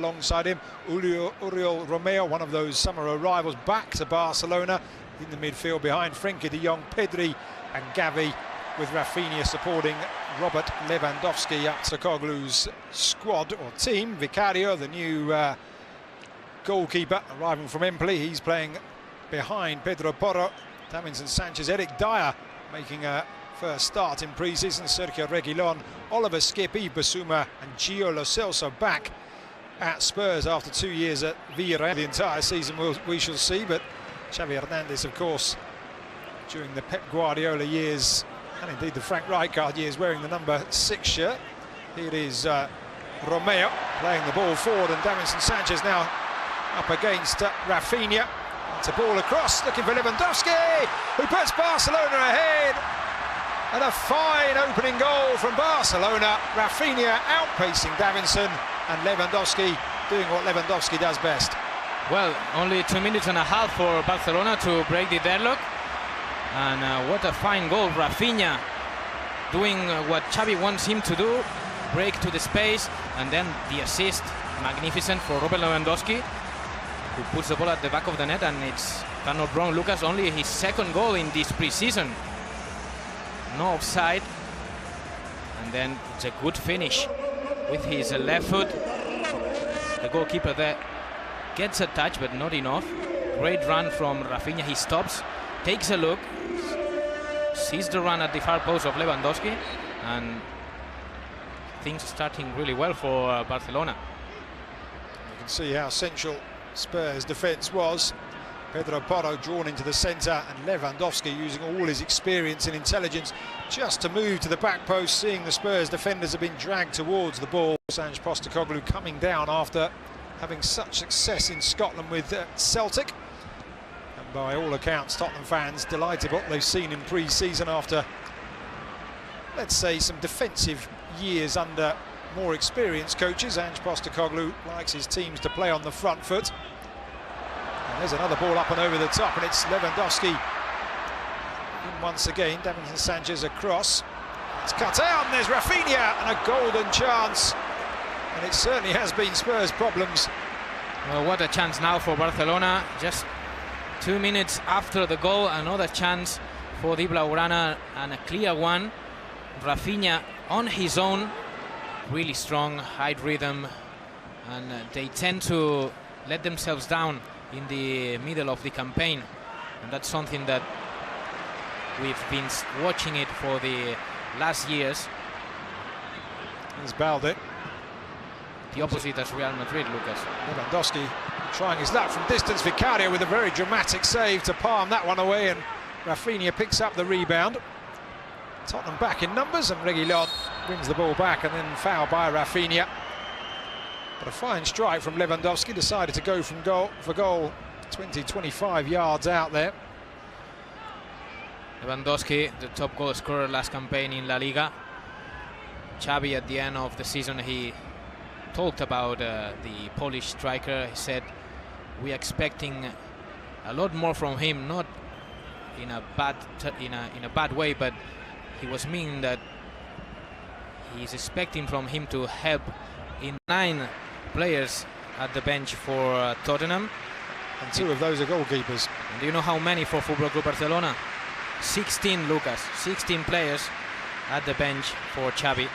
Alongside him, Uriel Romeo, one of those summer arrivals, back to Barcelona in the midfield behind Frenkie de Jong, Pedri and Gavi, with Rafinha supporting Robert Lewandowski. Postecoglou's squad or team. Vicario, the new goalkeeper, arriving from Empoli, he's playing behind Pedro Porro, Davinson Sanchez, Eric Dyer making a first start in pre-season, Sergio Reguilon, Oliver Skipp, Yves Bissouma and Gio Lo Celso back at Spurs after 2 years at Villarreal. The entire season we shall see, but Xavi Hernandez, of course, during the Pep Guardiola years and indeed the Frank Rijkaard years, wearing the number 6 shirt. Here it is Romeo playing the ball forward, and Davinson Sanchez now up against Rafinha. It's a ball across, looking for Lewandowski, who puts Barcelona ahead. And a fine opening goal from Barcelona. Rafinha outpacing Davinson, and Lewandowski doing what Lewandowski does best. Well, only 2 minutes and a half for Barcelona to break the deadlock. And what a fine goal. Rafinha doing what Xavi wants him to do, break to the space, and then the assist, magnificent for Robert Lewandowski, who puts the ball at the back of the net. And it's, if I'm not wrong, Lucas, only his second goal in this pre-season. No offside, and then it's a good finish with his left foot. The goalkeeper there gets a touch, but not enough. Great run from Rafinha. He stops, takes a look, sees the run at the far post of Lewandowski, and things are starting really well for Barcelona. You can see how central Spurs' defence was. Pedro Porro drawn into the centre, and Lewandowski using all his experience and intelligence just to move to the back post, seeing the Spurs defenders have been dragged towards the ball. Ange Postecoglou coming down after having such success in Scotland with Celtic. And by all accounts, Tottenham fans delighted what they've seen in pre-season after, let's say, some defensive years under more experienced coaches. Ange Postecoglou likes his teams to play on the front foot. And there's another ball up and over the top, and it's Lewandowski in once again. Davinson Sanchez across. It's cut out, and there's Rafinha, and a golden chance. And it certainly has been Spurs' problems. Well, what a chance now for Barcelona. Just 2 minutes after the goal, another chance for the Blaugrana, and a clear one. Rafinha on his own, really strong, high rhythm, and they tend to let themselves down in the middle of the campaign, and that's something that we've been watching it for the last years. There's Balde. The opposite as Real Madrid, Lucas. Lewandowski trying his luck from distance. Vicario with a very dramatic save to palm that one away, and Rafinha picks up the rebound. Tottenham back in numbers, and Reguilon brings the ball back, and then foul by Rafinha. But a fine strike from Lewandowski, decided to go from goal for goal, 20-25 yards out there. Lewandowski, the top goal scorer last campaign in La Liga. Xavi, at the end of the season, he talked about the Polish striker. He said, we're expecting a lot more from him, not in a bad way, but he was meaning that he's expecting from him to help in 9 players at the bench for Tottenham, and 2 of those are goalkeepers. And do you know how many for Football Club Barcelona? 16, Lucas. 16 players at the bench for Xavi.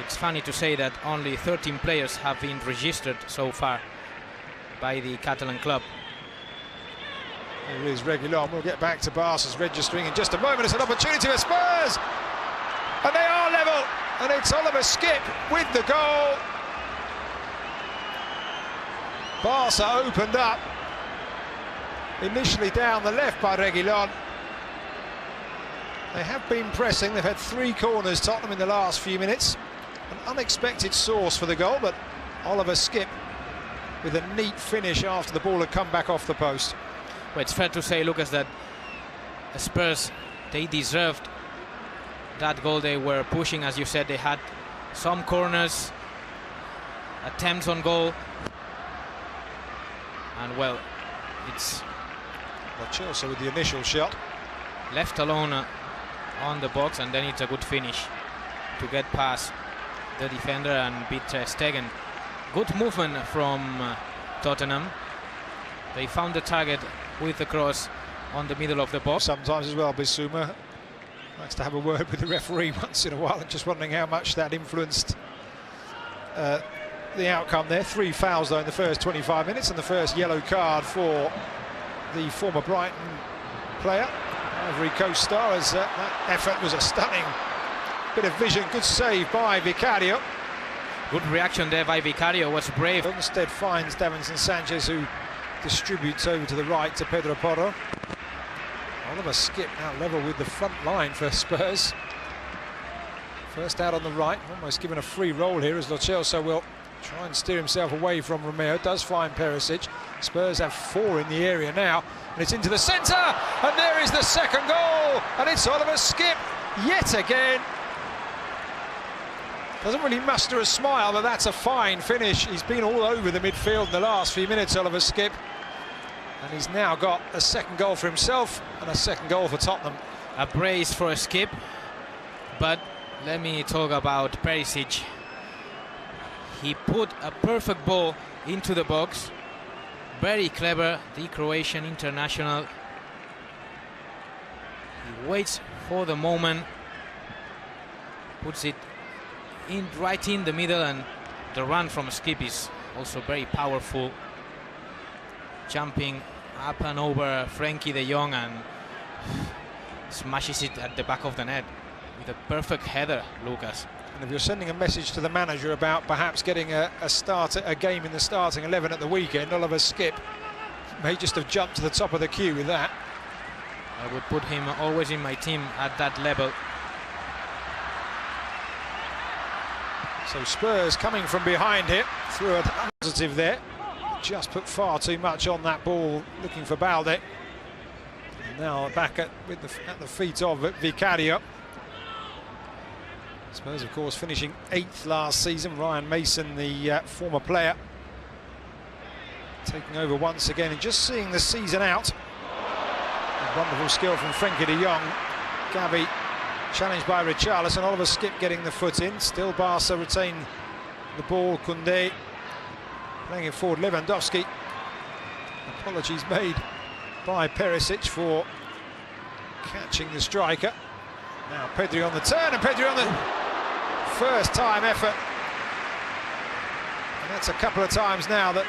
It's funny to say that only 13 players have been registered so far by the Catalan club. Here is Reguilon. We'll get back to Barca's registering in just a moment. It's an opportunity for Spurs, and they are level. And it's Oliver Skipp with the goal. Barca opened up, initially down the left by Reguilon. They have been pressing. They've had 3 corners, Tottenham, in the last few minutes. An unexpected source for the goal, but Oliver Skipp with a neat finish after the ball had come back off the post. Well, it's fair to say, Lucas, that the Spurs, they deserved that goal. They were pushing, as you said. They had some corners, attempts on goal, and well, it's Chelsea with the initial shot, left alone on the box, and then it's a good finish to get past the defender and beat Ter Stegen. Good movement from Tottenham. They found the target with the cross on the middle of the box. Sometimes as well, Bissouma likes to have a word with the referee once in a while. I'm just wondering how much that influenced the outcome there. 3 fouls though in the first 25 minutes, and the first yellow card for the former Brighton player, Ivory Coast star, as that effort was a stunning bit of vision. Good save by Vicario. Good reaction there by Vicario, was brave. Instead finds Davinson Sanchez, who distributes over to the right to Pedro Porro. Oliver Skipp now level with the front line for Spurs. First out on the right, almost given a free roll here as Lo Celso will try and steer himself away from Romeo. Does find Perisic. Spurs have 4 in the area now, and it's into the centre, and there is the second goal, and it's Oliver Skipp yet again. Doesn't really muster a smile, but that's a fine finish. He's been all over the midfield in the last few minutes, Oliver Skipp, and he's now got a second goal for himself and a second goal for Tottenham. A brace for a Skipp, but let me talk about Perisic. He put a perfect ball into the box. Very clever, the Croatian international. He waits for the moment, puts it in right in the middle, and the run from Skipp is also very powerful. Jumping up and over Frenkie de Jong and smashes it at the back of the net with a perfect header, Lucas. And if you're sending a message to the manager about perhaps getting a game in the starting 11 at the weekend, Oliver Skipp may just have jumped to the top of the queue with that. I would put him always in my team at that level. So Spurs coming from behind here, through a positive there. Just put far too much on that ball, looking for Balde. And now back at the feet of Vicario. Spurs, of course, finishing 8th last season. Ryan Mason, the former player, taking over once again and just seeing the season out. A wonderful skill from Frenkie de Jong. Gavi challenged by Richarlison. Oliver Skipp getting the foot in. Still Barca retain the ball. Koundé playing it forward. Lewandowski. Apologies made by Perisic for catching the striker. Now Pedri on the turn, and Pedri on the first time effort. And that's a couple of times now that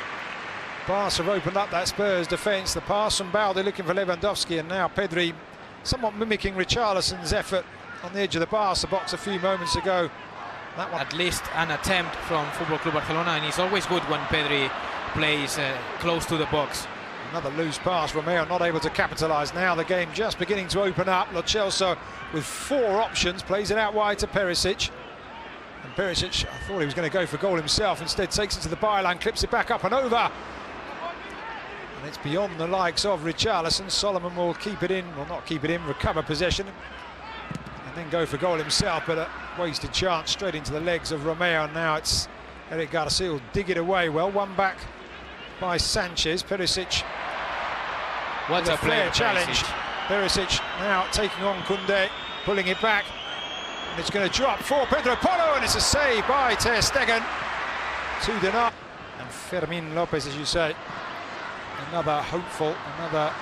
Barca have opened up that Spurs defence. The pass from Balde looking for Lewandowski, and now Pedri somewhat mimicking Richarlison's effort on the edge of the Barca box a few moments ago. That one, at least an attempt from Football Club Barcelona, and it's always good when Pedri plays close to the box. Another loose pass. Romeo not able to capitalise. Now the game just beginning to open up. Lo Celso with 4 options, plays it out wide to Perisic. And Perisic, I thought he was going to go for goal himself, instead takes it to the byline, clips it back up and over. And it's beyond the likes of Richarlison. Solomon will keep it in, well, not keep it in, recover possession, and then go for goal himself, but a wasted chance straight into the legs of Romeo. Now it's Eric Garcia will dig it away well. One back by Sanchez. Perisic. What a player challenge. Perisic now taking on Koundé, pulling it back, and it's going to drop for Pedro Porro, and it's a save by Ter Stegen to deny. And Fermin Lopez, as you say, another hopeful, another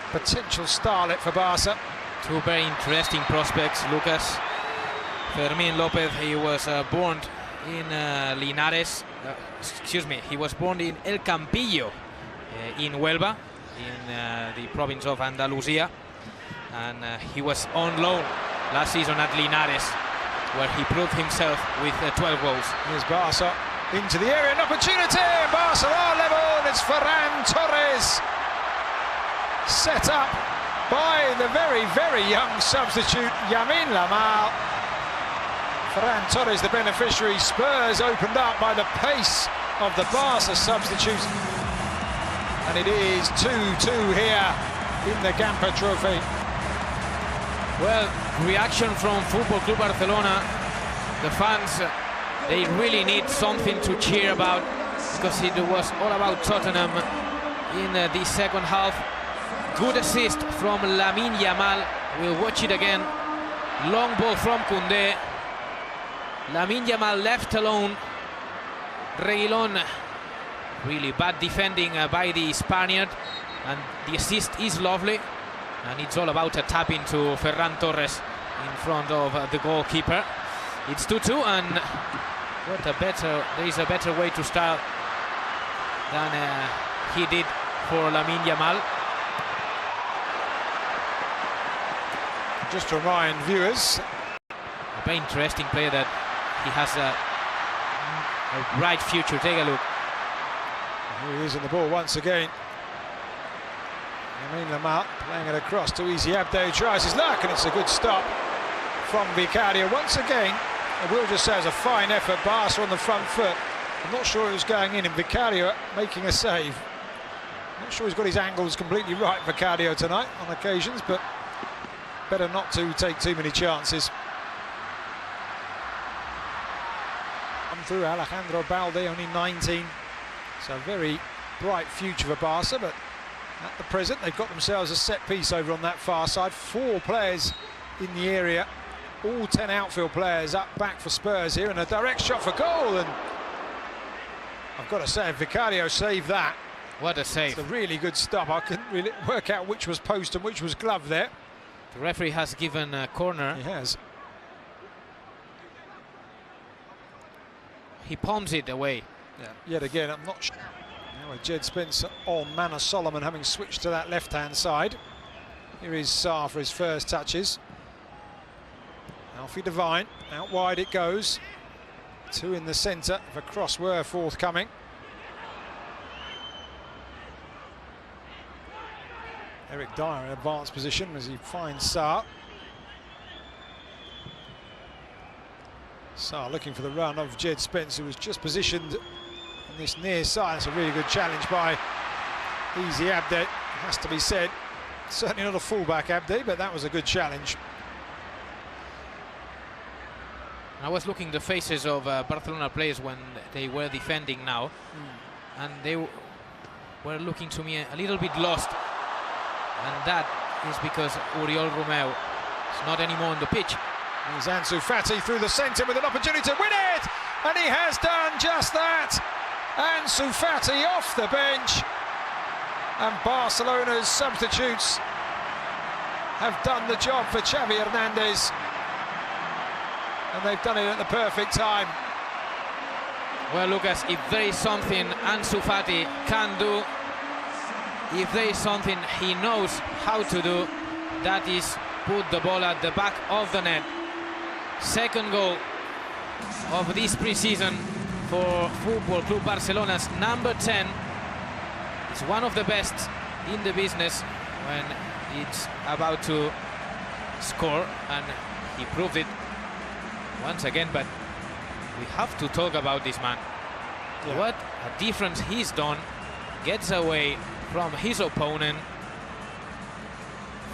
potential starlet for Barca. 2 very interesting prospects, Lucas. Fermin Lopez, he was born in Linares, he was born in El Campillo in Huelva, in the province of Andalusia, and he was on loan last season at Linares, where he proved himself with 12 goals. Here's Barca into the area, an opportunity, Barca are level, and it's Ferran Torres, set up by the very, very young substitute Yamin Lamal. Ferran Torres the beneficiary. Spurs opened up by the pace of the Barca substitute, and it is 2-2 here in the Gamper Trophy. Well, reaction from Football Club Barcelona. The fans, they really need something to cheer about, because it was all about Tottenham in the second half. Good assist from Lamine Yamal. We'll watch it again. Long ball from Koundé. Lamine Yamal left alone. Reguilón, really bad defending by the Spaniard, and the assist is lovely, and it's all about a tap into Ferran Torres in front of the goalkeeper. It's 2-2, and there is a better way to start than he did for Lamine Yamal. Just to remind viewers, a very interesting player that he has a bright future. Take a look. Here he is in the ball once again. Lamine Yamal playing it across to Easy Abde, who tries his luck, and it's a good stop from Vicario. Once again, I will just say it's a fine effort. Barca on the front foot. I'm not sure it was going in, and Vicario making a save. Not sure he's got his angles completely right, Vicario, tonight on occasions, but better not to take too many chances. Come through Alejandro Balde, only 19. So a very bright future for Barca, but at the present they've got themselves a set piece over on that far side. 4 players in the area, all 10 outfield players up back for Spurs here, and a direct shot for goal, and I've got to say, Vicario saved that. What a save. It's a really good stop. I couldn't really work out which was post and which was glove there. The referee has given a corner. He has. He palms it away. Yeah. Yet again, I'm not sure. Now with Jed Spence on, Manor Solomon having switched to that left-hand side. Here is Sarr for his first touches. Alfie Devine, out wide it goes. 2 in the centre, if a cross were forthcoming. Eric Dyer in advanced position as he finds Sarr. Sarr looking for the run of Jed Spence, who was just positioned on this near side. It's a really good challenge by Easy Abde, has to be said. Certainly not a fullback, Abde, but that was a good challenge. I was looking at the faces of Barcelona players when they were defending now, and they were looking to me a little bit lost, and that is because Oriol Romeu is not anymore on the pitch. Here's Ansu Fati through the centre with an opportunity to win it, and he has done just that. Ansu Fati off the bench, and Barcelona's substitutes have done the job for Xavi Hernandez, and they've done it at the perfect time. Well, Lucas, if there is something Ansu Fati can do, if there is something he knows how to do, that is put the ball at the back of the net. Second goal of this pre-season for Football Club Barcelona's number 10. It's one of the best in the business when it's about to score, and he proved it once again. But we have to talk about this man. Yeah. What a difference he's done. Gets away from his opponent,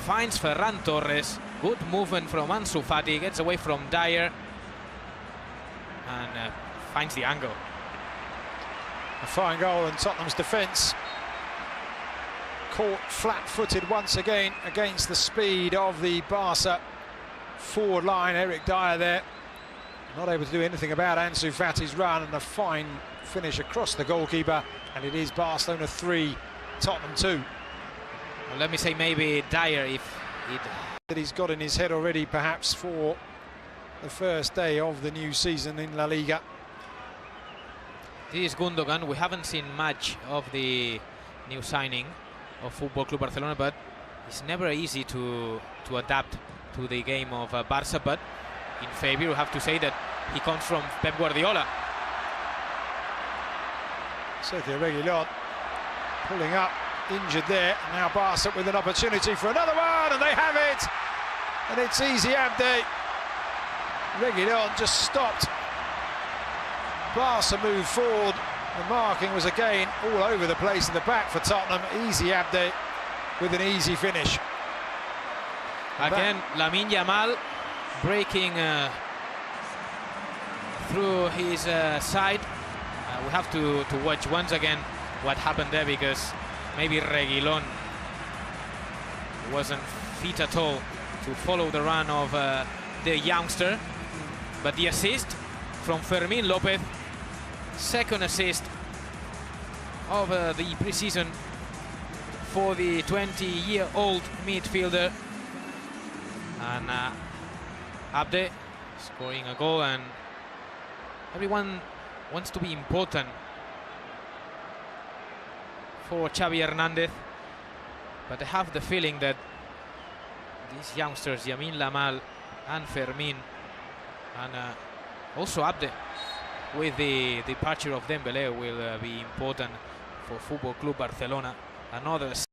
finds Ferran Torres. Good movement from Ansu Fati, gets away from Dyer, and finds the angle. A fine goal, and Tottenham's defence caught flat-footed once again against the speed of the Barca forward line. Eric Dyer there, not able to do anything about Ansu Fati's run, and a fine finish across the goalkeeper, and it is Barcelona 3, Tottenham 2. Well, let me say maybe Dyer, if it that he's got in his head already, perhaps, for the first day of the new season in La Liga. This is Gundogan. We haven't seen much of the new signing of Football Club Barcelona, but it's never easy to adapt to the game of Barca. But in favor, we have to say that he comes from Pep Guardiola. Sergio Reguilón pulling up, injured there. Now Barca with an opportunity for another one, and they have it. And it's Easy Abde. Reguilón just stopped. Barca moved forward. The marking was again all over the place in the back for Tottenham. Easy Abde with an easy finish. Again, Lamine Yamal breaking through his side. We have to watch once again what happened there, because maybe Reguilón wasn't fit at all to follow the run of the youngster. But the assist from Fermin Lopez. Second assist of the pre-season for the 20-year-old midfielder. And Abde scoring a goal, and everyone wants to be important for Xavi Hernandez, but I have the feeling that these youngsters, Yamin Lamal and Fermin, and also Abde, with the departure of Dembélé, will be important for Football Club Barcelona. Another